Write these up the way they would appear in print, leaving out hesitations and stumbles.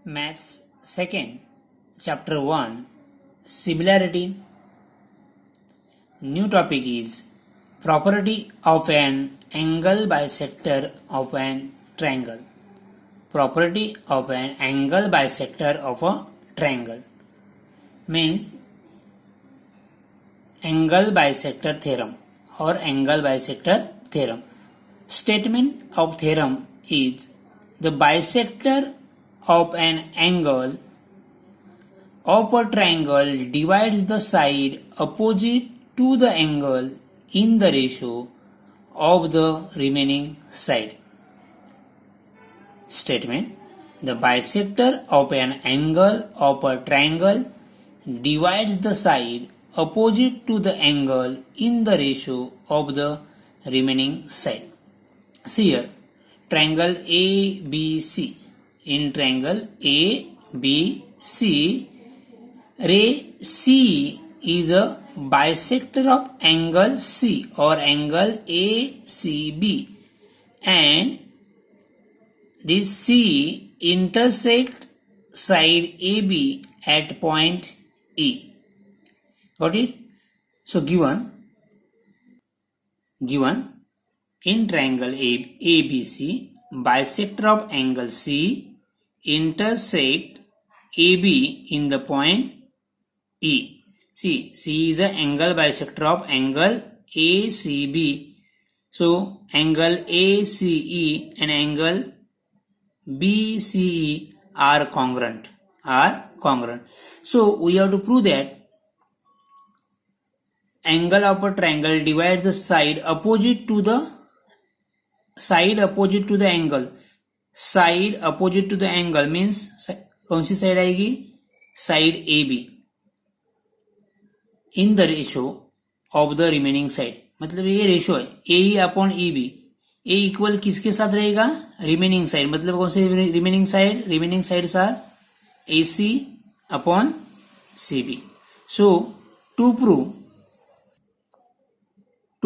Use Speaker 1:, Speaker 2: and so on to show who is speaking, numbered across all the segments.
Speaker 1: Maths second, chapter 1, similarity. New topic is property of an angle bisector of an triangle. Property of an angle bisector of a triangle means angle bisector theorem or angle bisector theorem. Statement of theorem is the bisector of an angle of a triangle divides the side opposite to the angle in the ratio of the remaining side. Statement: the bisector of an angle of a triangle divides the side opposite to the angle in the ratio of the remaining side. See here, triangle ABC. In triangle ABC, ray C is a bisector of angle C or angle ACB, and this C intersect side AB at point E. Got it? So given in triangle ABC, bisector of angle C intersect AB in the point E. See, C is the angle bisector of angle ACB. So angle ACE and angle BCE are congruent. So we have to prove that angle of a triangle divides the side opposite to the angle. Side opposite to the angle means कौन सी side आएगी? Side AB in the ratio of the remaining side. मतलब ये ratio है AE upon EB. A equal किसके साथ रहेगा? Remaining side. मतलब कौन सी remaining side? Remaining sides are AC upon CB. So to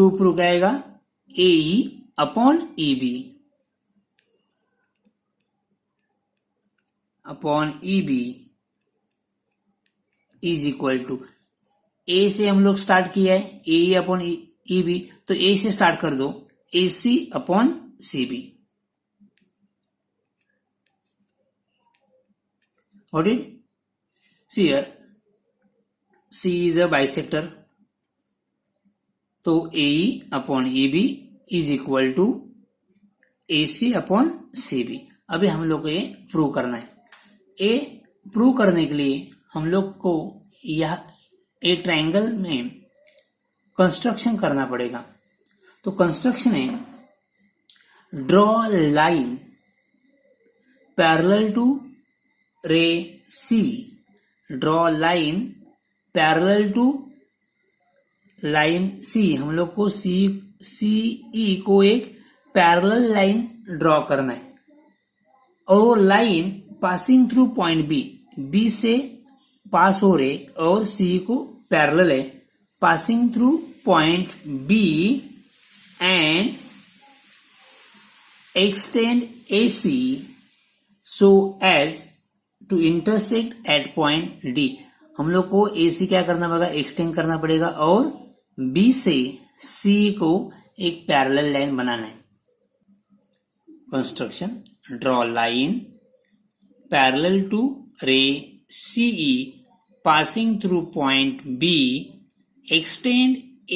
Speaker 1: prove क्या आएगा? AE upon EB upon EB is equal to, ए से हम लोग स्टार्ट किया है AE अपॉन EB, तो ए से स्टार्ट कर दो AC upon CB. Got it? See here, C is a bisector, तो AE upon EB is equal to AC upon CB. अभी हम लोग को ये प्रूव करना है. ए प्रूव करने के लिए हम लोग को यह ए ट्रायंगल में कंस्ट्रक्शन करना पड़ेगा. तो कंस्ट्रक्शन है, draw line parallel to ray C. Draw line parallel to line C. हम लोग को CE को एक पैरेलल लाइन ड्रॉ करना है और वो line passing through point B से पास हो रहे और सी को पैरेलल है. Passing through point B and extend AC so as to intersect at point D. हम लोग को AC क्या करना पड़ेगा? एक्सटेंड करना पड़ेगा और B से C को एक पैरेलल लाइन बनाना है. Construction, draw line parallel to ray CE passing through point B, extend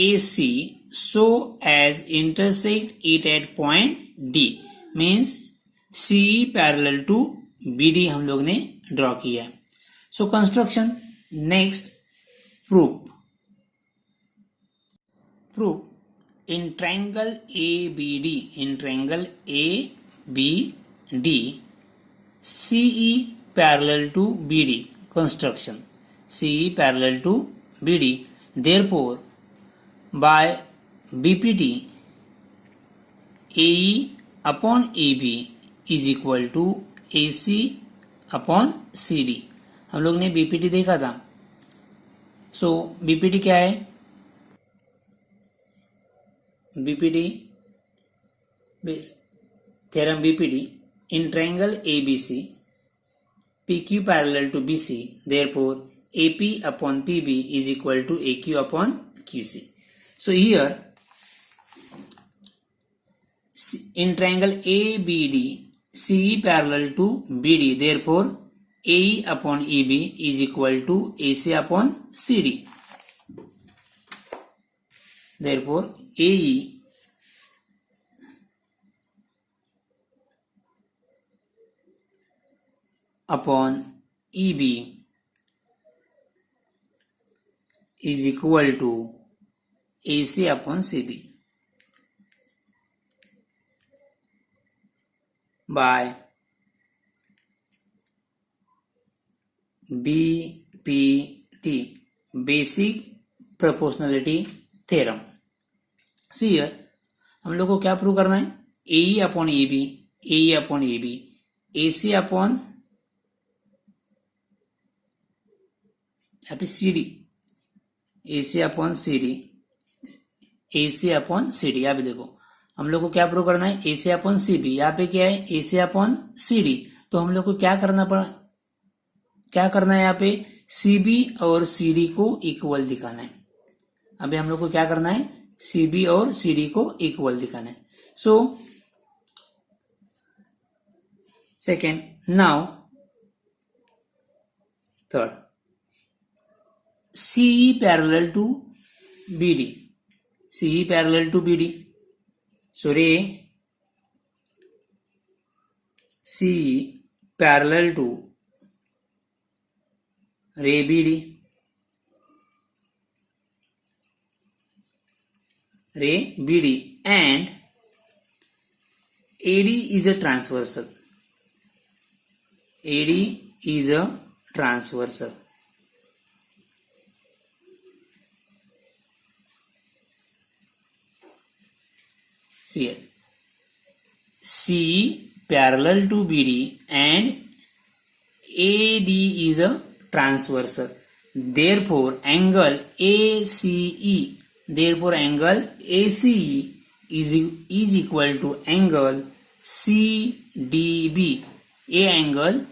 Speaker 1: AC so as intersect it at point D. means CE parallel to BD हम लोग ने ड्रॉ किया है. So construction. Next proof in triangle ABD, CE parallel to BD. Construction, CE parallel to BD. Therefore, by BPT, AE upon AB is equal to AC upon CD. हम लोग ने BPT देखा था. सो BPT क्या है? BPT theorem BPD. In triangle ABC, PQ parallel to BC, therefore AP upon PB is equal to AQ upon QC. So here in triangle ABD, CE parallel to BD, therefore AE upon EB is equal to AC upon CD. Therefore AE upon EB is equal to AC upon CB. By BPT, Basic Proportionality Theorem. See here, हम लोग को क्या prove करना है? AE upon AB, AE upon AB, AC upon यहाँ पे CD, AC upon CD, AC upon CD. यहाँ पे देखो हम लोग को क्या प्रूव करना है? AC upon CB. यहाँ पे क्या है? AC upon CD. तो हम लोग को क्या करना है यहाँ पे? CB और CD को इक्वल दिखाना है. अभी हम लोग को क्या करना है? CB और CD को इक्वल दिखाना है. So second, now third, CE parallel to BD. CE parallel to BD. So ray CE parallel to ray BD. Ray BD and AD is a transversal. AD is a transversal. See here, CE parallel to BD and AD is a transversal. Therefore, angle ACE is equal to angle CDB. ये angle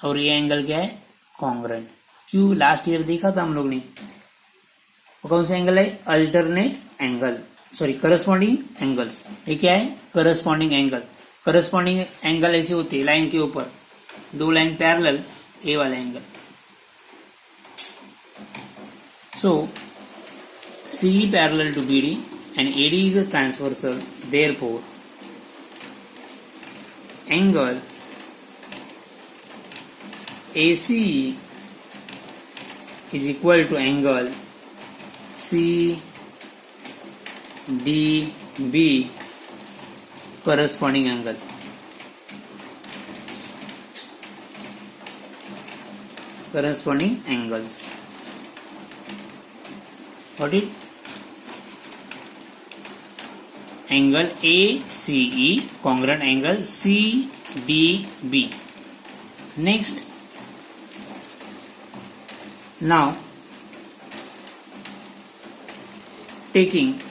Speaker 1: और ये angle क्या है? Congruent. क्यों? Last year देखा था हम लोग ने. वो कौन सा एंगल है? Alternate angle, sorry corresponding angles. ये क्या है? Corresponding angle. करस्पॉन्डिंग एंगल ऐसे होते हैं लाइन के ऊपर, दो लाइन पैरेलल, ए वाला angle. So CE parallel to BD and AD is a transversal. Therefore, angle ACE is equal to angle CDB, corresponding angle. Corresponding angles. Got it? Angle ACE, congruent angle CDB. Next, now taking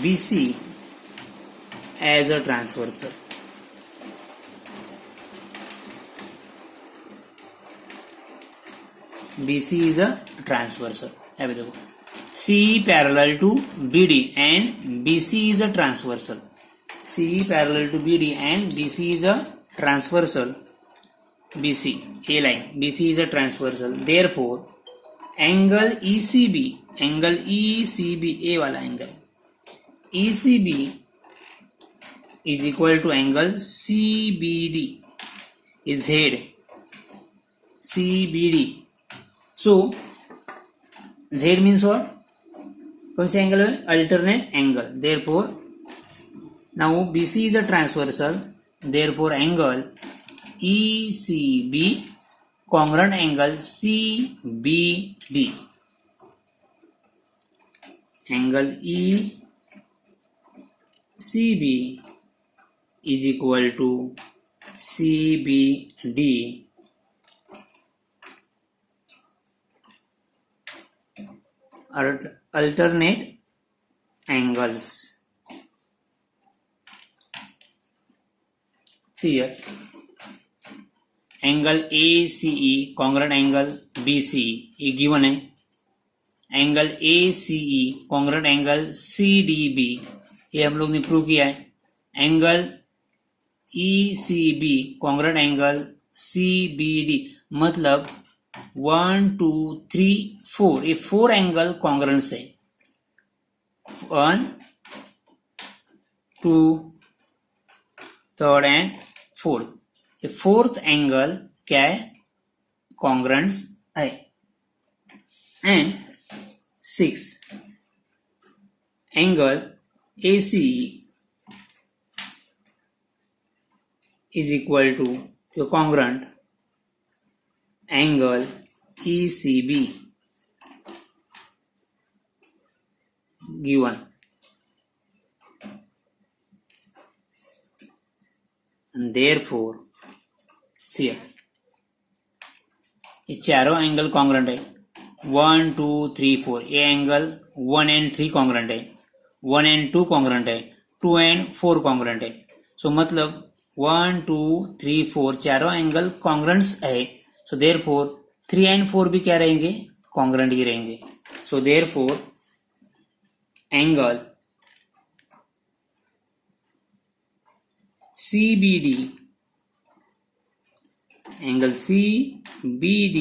Speaker 1: BC as a transversal. BC is a transversal. अब देखो, CE parallel to BD and BC is a transversal. CE parallel to BD and BC is a transversal. BC, A line, BC is a transversal. Therefore, angle ECB, A वाला angle, ECB is equal to angle CBD, is head, CBD. So, Z means what? कौन सा angle है? Alternate angle. Therefore, now BC is a transversal. Therefore, angle ECB congruent angle CBD. Angle ECB is equal to CBD alternate angles. See here, angle A C E congruent angle B C ये given है. Angle A C E congruent angle C D B ये हम लोग ने prove किया है. Angle E C B congruent angle C B D मतलब 1 2 3 4 ये 4 एंगल कॉन्ग्रेंट्स है. 1 2 3rd एंड 4th ये 4th एंगल क्या है, कॉन्ग्रेंट्स है. And 6 angle A C is equal to your congruent angle ECB given, and therefore see here ये चारों angle congruent है. 1 2 3 4 ये एंगल 1 and 3 कॉन्ग्रेंट है, 1 and 2 कॉन्ग्रेंट है, 2 and 4 कॉन्ग्रेंट है. सो मतलब 1 2 3 4 चारों एंगल कॉन्ग्रेंट्स है. सो देयरफॉर 3 and 4 भी क्या रहेंगे, कॉन्ग्रेंट ही रहेंगे. So therefore angle CBD angle CBD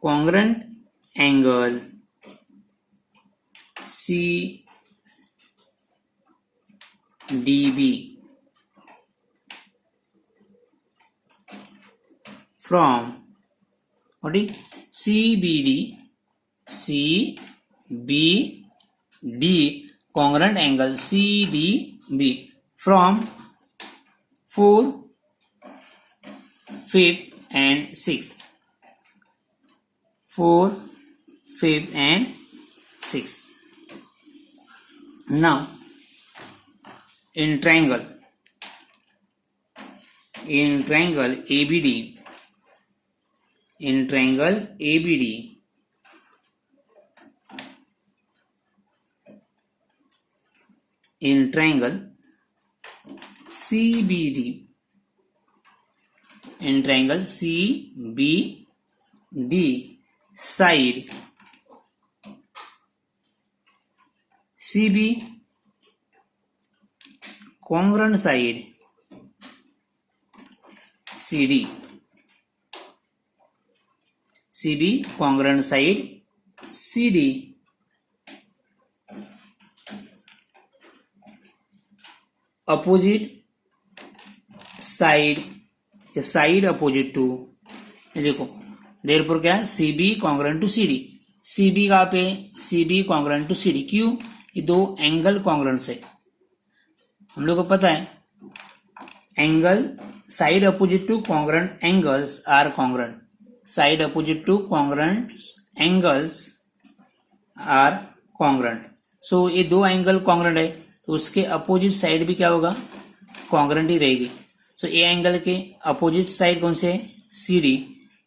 Speaker 1: congruent angle CDB from what is CBD CBD congruent angle CDB from 4th 5th and 6th 4th 5th and 6th. Now in triangle ABD in triangle ABD in triangle CBD in triangle CBD side CB congruent side CD CB congruent side CD opposite side opposite to ये देखो therefore क्या है, CB congruent to CD. CB कहाँ पे, CB congruent to CD. क्यों, ये दो angle कॉन्ग्रेंट्स है. हम लोग को पता है angle side opposite to congruent angles are congruent. Side opposite to congruent angles are congruent. So ये दो एंगल कॉन्ग्रेंट है तो उसके अपोजिट साइड भी क्या होगा, कॉन्ग्रेंट ही रहेगी. सो ए एंगल के अपोजिट साइड कौन से है, CD.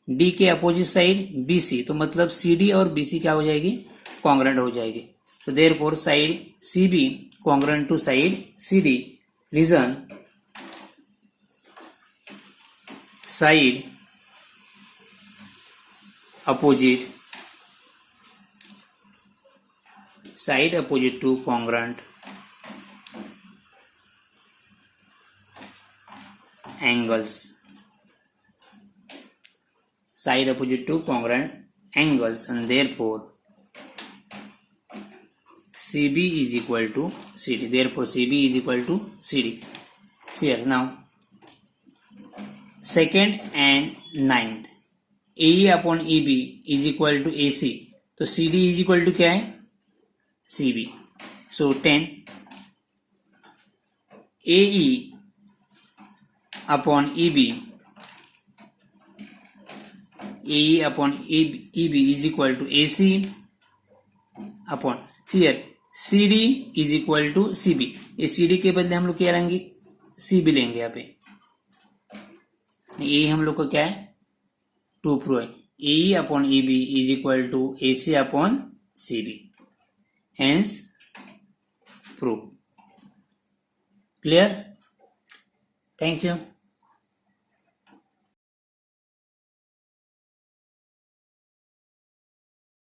Speaker 1: डी के अपोजिट साइड BC. तो मतलब CD और BC क्या हो जाएगी, कॉन्ग्रेंट हो जाएगी. So therefore side CB congruent to side CD. Reason side opposite to congruent angles. Side opposite to congruent angles, and therefore CB is equal to CD. Therefore CB is equal to CD. See here now 2nd and 9th AE upon EB is equal to AC. तो CD is equal to क्या है, CB. So 10 AE upon EB is equal to AC upon here CD is equal to CB. ये CD के बदले हम लोग क्या लेंगे, CB लेंगे. यहाँ पे ये हम लोग को क्या है, 2 प्रूव है. AE upon EB is equal to AC upon CB. Hence proof. Clear? Thank you.